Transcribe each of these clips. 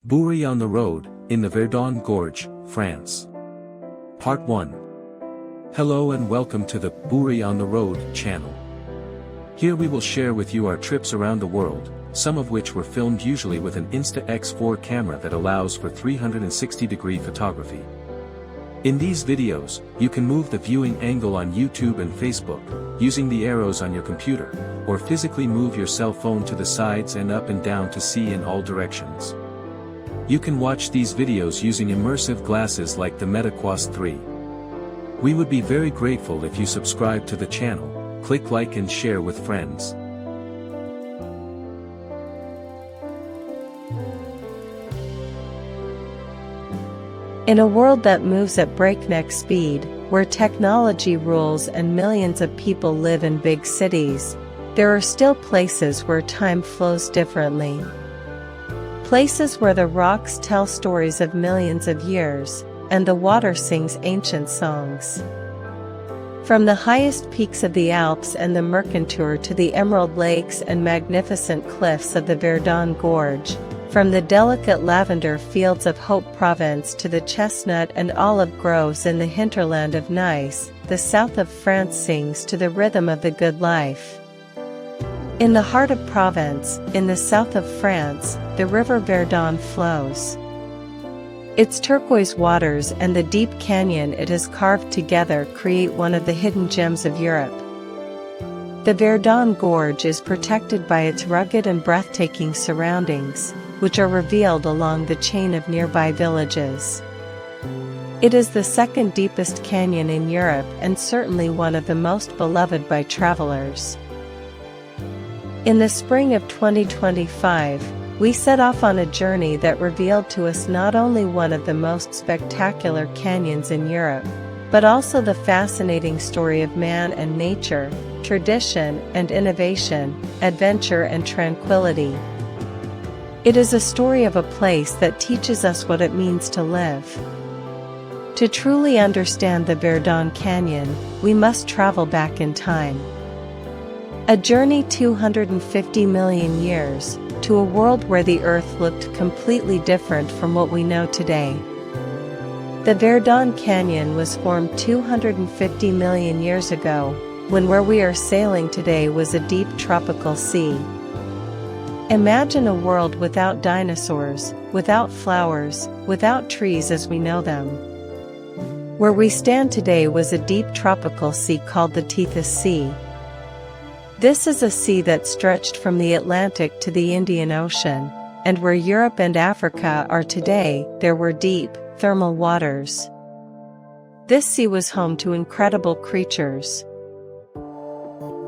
Boury on the road, in the Verdon Gorge, France. Part 1. Hello and welcome to the Boury on the Road channel. Here we will share with you our trips around the world, some of which were filmed usually with an Insta-X4 camera that allows for 360-degree photography. In these videos, you can move the viewing angle on YouTube and Facebook, using the arrows on your computer, or physically move your cell phone to the sides and up and down to see in all directions. You can watch these videos using immersive glasses like the MetaQuest 3. We would be very grateful if you subscribe to the channel, click like and share with friends. In a world that moves at breakneck speed, where technology rules and millions of people live in big cities, there are still places where time flows differently. Places where the rocks tell stories of millions of years, and the water sings ancient songs. From the highest peaks of the Alps and the Mercantour to the emerald lakes and magnificent cliffs of the Verdon Gorge, from the delicate lavender fields of Hope Province to the chestnut and olive groves in the hinterland of Nice, the south of France sings to the rhythm of the good life. In the heart of Provence, in the south of France, the river Verdon flows. Its turquoise waters and the deep canyon it has carved together create one of the hidden gems of Europe. The Verdon Gorge is protected by its rugged and breathtaking surroundings, which are revealed along the chain of nearby villages. It is the second deepest canyon in Europe and certainly one of the most beloved by travelers. In the spring of 2025, we set off on a journey that revealed to us not only one of the most spectacular canyons in Europe, but also the fascinating story of man and nature, tradition and innovation, adventure and tranquility. It is a story of a place that teaches us what it means to live. To truly understand the Verdon Canyon, we must travel back in time. A journey 250 million years, to a world where the Earth looked completely different from what we know today. The Verdon Canyon was formed 250 million years ago, when where we are sailing today was a deep tropical sea. Imagine a world without dinosaurs, without flowers, without trees as we know them. Where we stand today was a deep tropical sea called the Tethys Sea. This is a sea that stretched from the Atlantic to the Indian Ocean, and where Europe and Africa are today, there were deep, thermal waters. This sea was home to incredible creatures.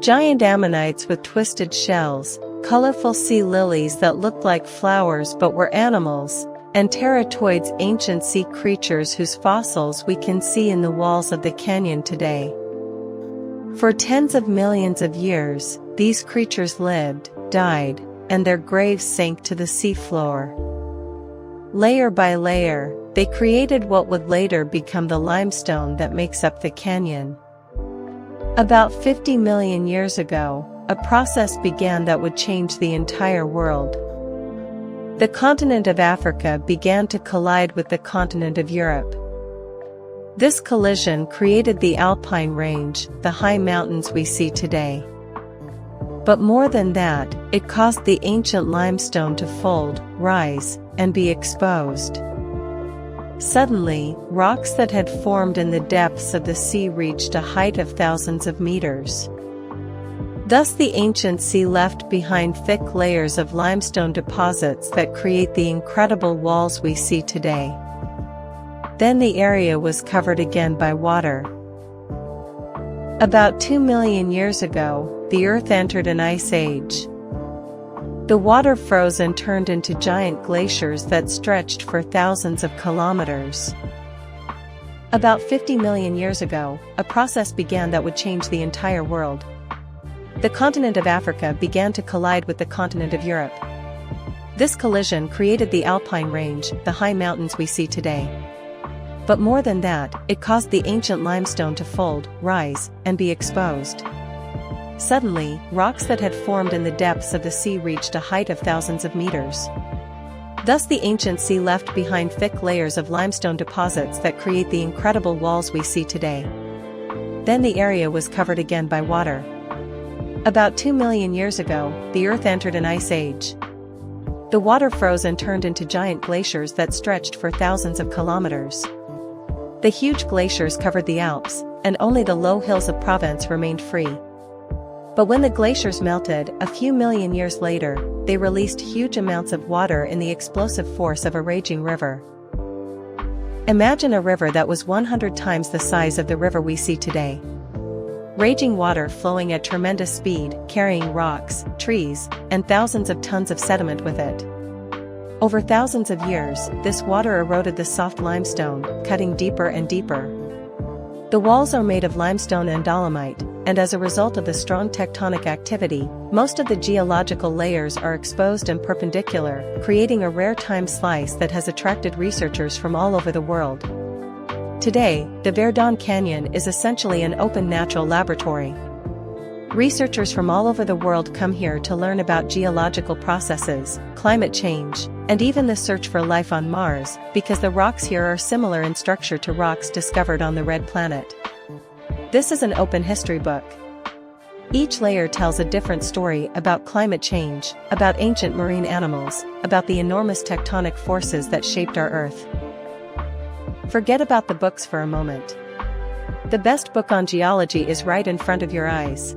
Giant ammonites with twisted shells, colorful sea lilies that looked like flowers but were animals, and teratoids, ancient sea creatures whose fossils we can see in the walls of the canyon today. For tens of millions of years, these creatures lived, died, and their graves sank to the seafloor. Layer by layer, they created what would later become the limestone that makes up the canyon. About 50 million years ago, a process began that would change the entire world. The continent of Africa began to collide with the continent of Europe. This collision created the Alpine Range, the high mountains we see today. But more than that, it caused the ancient limestone to fold, rise, and be exposed. Suddenly, rocks that had formed in the depths of the sea reached a height of thousands of meters. Thus the ancient sea left behind thick layers of limestone deposits that create the incredible walls we see today. Then the area was covered again by water. About 2 million years ago, the Earth entered an ice age. The water froze and turned into giant glaciers that stretched for thousands of kilometers. About 50 million years ago, a process began that would change the entire world. The continent of Africa began to collide with the continent of Europe. This collision created the Alpine Range, the high mountains we see today. But more than that, it caused the ancient limestone to fold, rise, and be exposed. Suddenly, rocks that had formed in the depths of the sea reached a height of thousands of meters. Thus the ancient sea left behind thick layers of limestone deposits that create the incredible walls we see today. Then the area was covered again by water. About 2 million years ago, the Earth entered an ice age. The water froze and turned into giant glaciers that stretched for thousands of kilometers. The huge glaciers covered the Alps, and only the low hills of Provence remained free. But when the glaciers melted, a few million years later, they released huge amounts of water in the explosive force of a raging river. Imagine a river that was 100 times the size of the river we see today. Raging water flowing at tremendous speed, carrying rocks, trees, and thousands of tons of sediment with it. Over thousands of years, this water eroded the soft limestone, cutting deeper and deeper. The walls are made of limestone and dolomite, and as a result of the strong tectonic activity, most of the geological layers are exposed and perpendicular, creating a rare time slice that has attracted researchers from all over the world. Today, the Verdon Canyon is essentially an open natural laboratory. Researchers from all over the world come here to learn about geological processes, climate change, and even the search for life on Mars, because the rocks here are similar in structure to rocks discovered on the Red Planet. This is an open history book. Each layer tells a different story about climate change, about ancient marine animals, about the enormous tectonic forces that shaped our Earth. Forget about the books for a moment. The best book on geology is right in front of your eyes.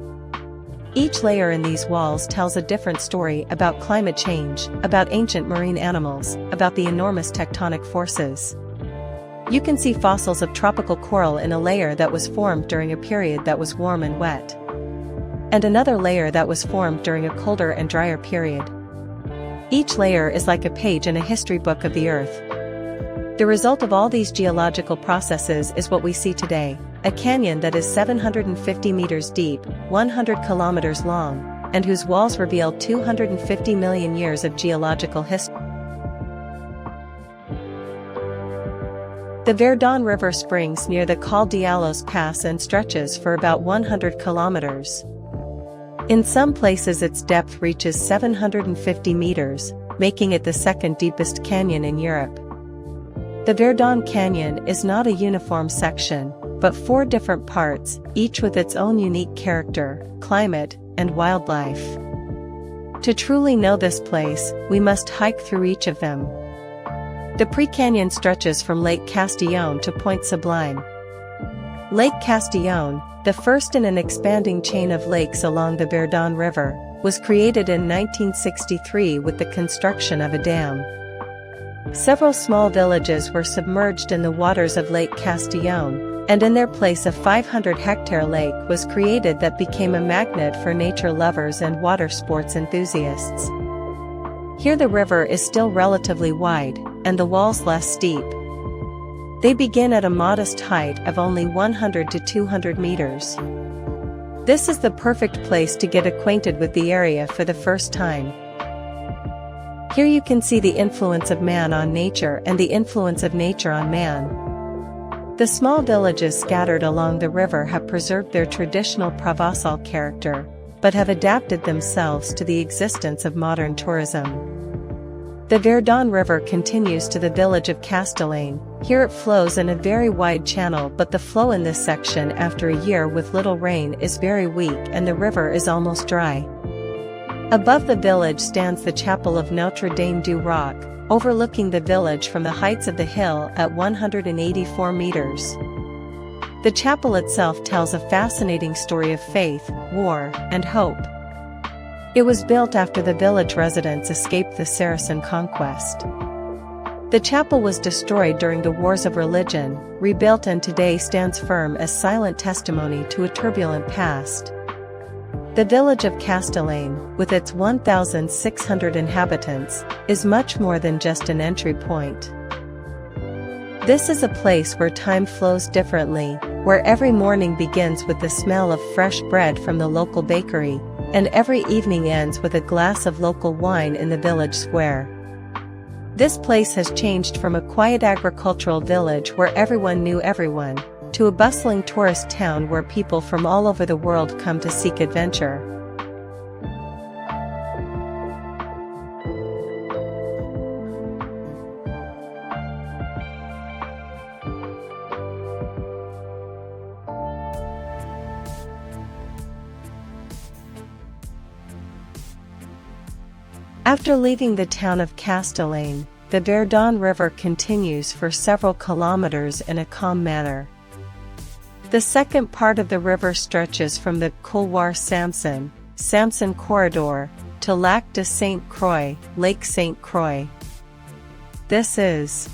Each layer in these walls tells a different story about climate change, about ancient marine animals, about the enormous tectonic forces. You can see fossils of tropical coral in a layer that was formed during a period that was warm and wet, and another layer that was formed during a colder and drier period. Each layer is like a page in a history book of the Earth. The result of all these geological processes is what we see today, a canyon that is 750 meters deep, 100 kilometers long, and whose walls reveal 250 million years of geological history. The Verdon River springs near the Col d'Alos Pass and stretches for about 100 kilometers. In some places its depth reaches 750 meters, making it the second deepest canyon in Europe. The Verdon Canyon is not a uniform section, but 4 different parts, each with its own unique character, climate, and wildlife. To truly know this place, we must hike through each of them. The pre-canyon stretches from Lake Castillon to Point Sublime. Lake Castillon, the first in an expanding chain of lakes along the Verdon River, was created in 1963 with the construction of a dam. Several small villages were submerged in the waters of Lake Castillon, and in their place a 500-hectare lake was created that became a magnet for nature lovers and water sports enthusiasts. Here the river is still relatively wide, and the walls less steep. They begin at a modest height of only 100 to 200 meters. This is the perfect place to get acquainted with the area for the first time. Here you can see the influence of man on nature and the influence of nature on man. The small villages scattered along the river have preserved their traditional Provençal character, but have adapted themselves to the existence of modern tourism. The Verdon River continues to the village of Castellane. Here it flows in a very wide channel, but the flow in this section after a year with little rain is very weak and the river is almost dry. Above the village stands the chapel of Notre Dame du Roc, overlooking the village from the heights of the hill at 184 meters. The chapel itself tells a fascinating story of faith, war, and hope. It was built after the village residents escaped the Saracen conquest. The chapel was destroyed during the Wars of Religion, rebuilt, and today stands firm as silent testimony to a turbulent past. The village of Castellane, with its 1,600 inhabitants, is much more than just an entry point. This is a place where time flows differently, where every morning begins with the smell of fresh bread from the local bakery, and every evening ends with a glass of local wine in the village square. This place has changed from a quiet agricultural village where everyone knew everyone, to a bustling tourist town where people from all over the world come to seek adventure. After leaving the town of Castellane, the Verdon River continues for several kilometers in a calm manner. The second part of the river stretches from the Couloir Samson corridor, to Lac de Sainte Croix, Lake St. Croix. This is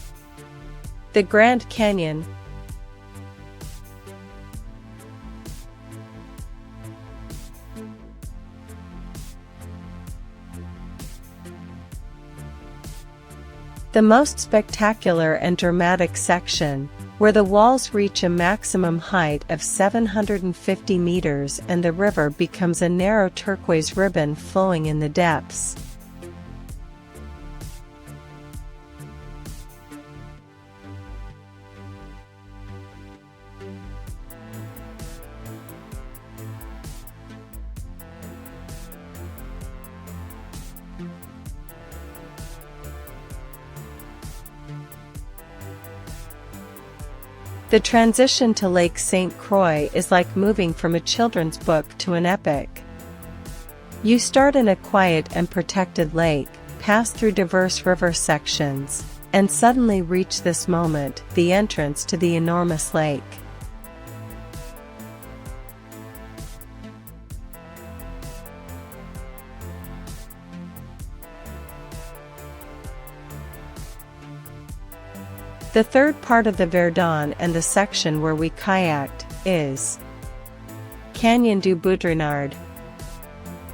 the Grand Canyon. The most spectacular and dramatic section, where the walls reach a maximum height of 750 meters and the river becomes a narrow turquoise ribbon flowing in the depths. The transition to Lake St. Croix is like moving from a children's book to an epic. You start in a quiet and protected lake, pass through diverse river sections, and suddenly reach this moment, the entrance to the enormous lake. The third part of the Verdon and the section where we kayaked is Canyon du Boudrenard.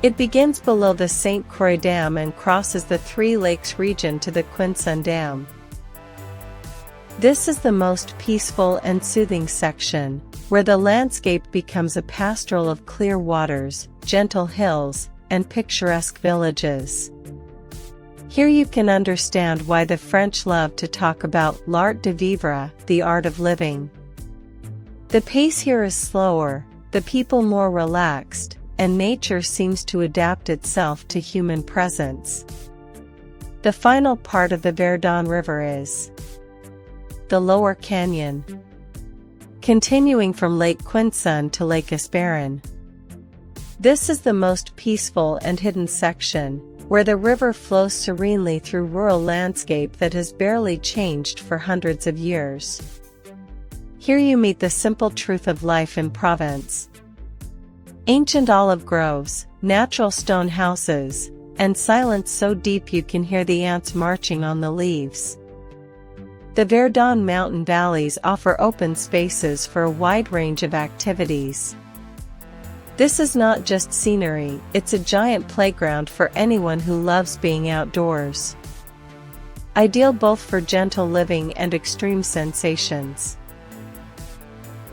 It begins below the St. Croix Dam and crosses the Three Lakes region to the Quinson Dam. This is the most peaceful and soothing section, where the landscape becomes a pastoral of clear waters, gentle hills, and picturesque villages. Here you can understand why the French love to talk about l'art de vivre, the art of living. The pace here is slower, the people more relaxed, and nature seems to adapt itself to human presence. The final part of the Verdon River is the Lower Canyon, continuing from Lake Quinson to Lake Esperon. This is the most peaceful and hidden section, where the river flows serenely through rural landscape that has barely changed for hundreds of years. Here you meet the simple truth of life in Provence. Ancient olive groves, natural stone houses, and silence so deep you can hear the ants marching on the leaves. The Verdon mountain valleys offer open spaces for a wide range of activities. This is not just scenery, it's a giant playground for anyone who loves being outdoors. Ideal both for gentle living and extreme sensations.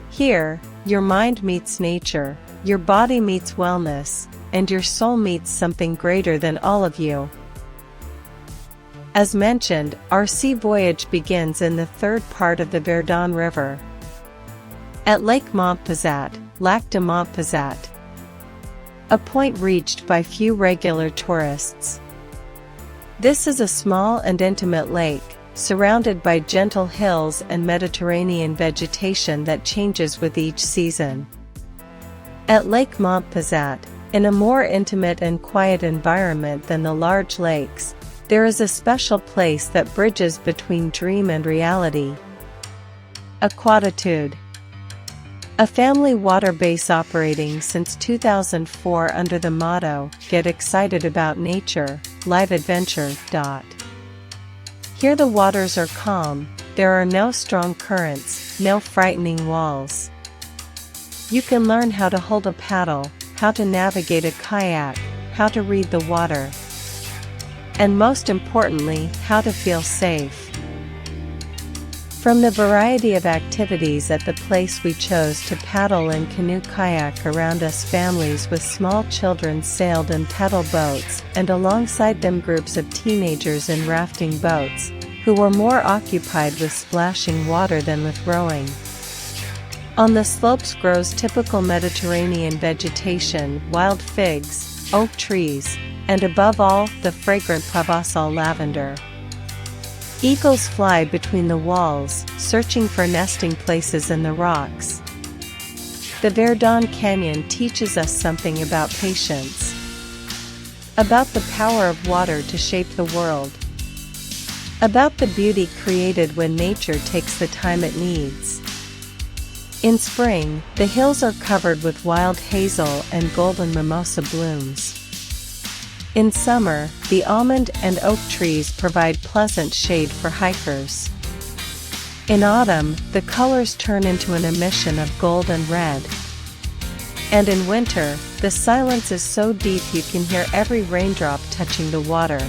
Here, your mind meets nature, your body meets wellness, and your soul meets something greater than all of you. As mentioned, our sea voyage begins in the third part of the Verdon River, at Lake Montpezat, Lac de Montpezat, a point reached by few regular tourists. This is a small and intimate lake, surrounded by gentle hills and Mediterranean vegetation that changes with each season. At Lake Montpezat, in a more intimate and quiet environment than the large lakes, there is a special place that bridges between dream and reality. Aquatitude. A family water base operating since 2004 under the motto, "Get excited about nature, live adventure." Here the waters are calm, there are no strong currents, no frightening walls. You can learn how to hold a paddle, how to navigate a kayak, how to read the water, and most importantly, how to feel safe. From the variety of activities at the place we chose to paddle and canoe kayak around us, families with small children sailed in pedal boats, and alongside them groups of teenagers in rafting boats, who were more occupied with splashing water than with rowing. On the slopes grows typical Mediterranean vegetation, wild figs, oak trees, and above all, the fragrant Provençal lavender. Eagles fly between the walls, searching for nesting places in the rocks. The Verdon Canyon teaches us something about patience. About the power of water to shape the world. About the beauty created when nature takes the time it needs. In spring, the hills are covered with wild hazel and golden mimosa blooms. In summer, the almond and oak trees provide pleasant shade for hikers. In autumn, the colors turn into an emission of gold and red. And in winter, the silence is so deep you can hear every raindrop touching the water.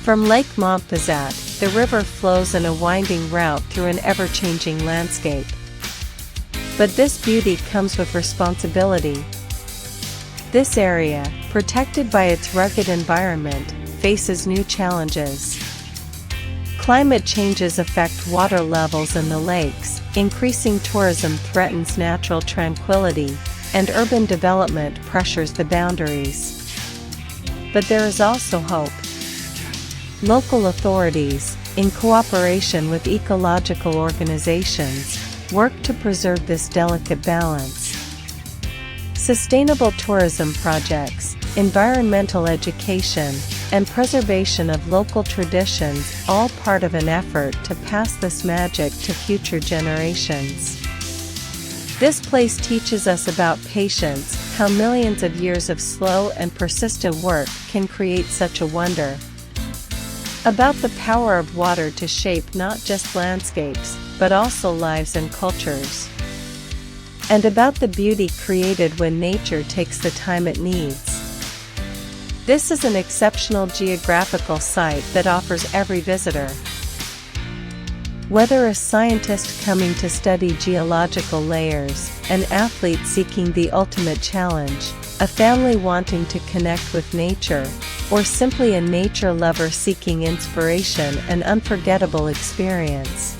From Lake Montpezat, the river flows in a winding route through an ever-changing landscape. But this beauty comes with responsibility. This area, protected by its rugged environment, faces new challenges. Climate changes affect water levels in the lakes, increasing tourism threatens natural tranquility, and urban development pressures the boundaries. But there is also hope. Local authorities, in cooperation with ecological organizations, work to preserve this delicate balance. Sustainable tourism projects, environmental education, and preservation of local traditions, all part of an effort to pass this magic to future generations. This place teaches us about patience, how millions of years of slow and persistent work can create such a wonder. About the power of water to shape not just landscapes, but also lives and cultures. And about the beauty created when nature takes the time it needs. This is an exceptional geographical site that offers every visitor. Whether a scientist coming to study geological layers, an athlete seeking the ultimate challenge, a family wanting to connect with nature, or simply a nature lover seeking inspiration and unforgettable experience,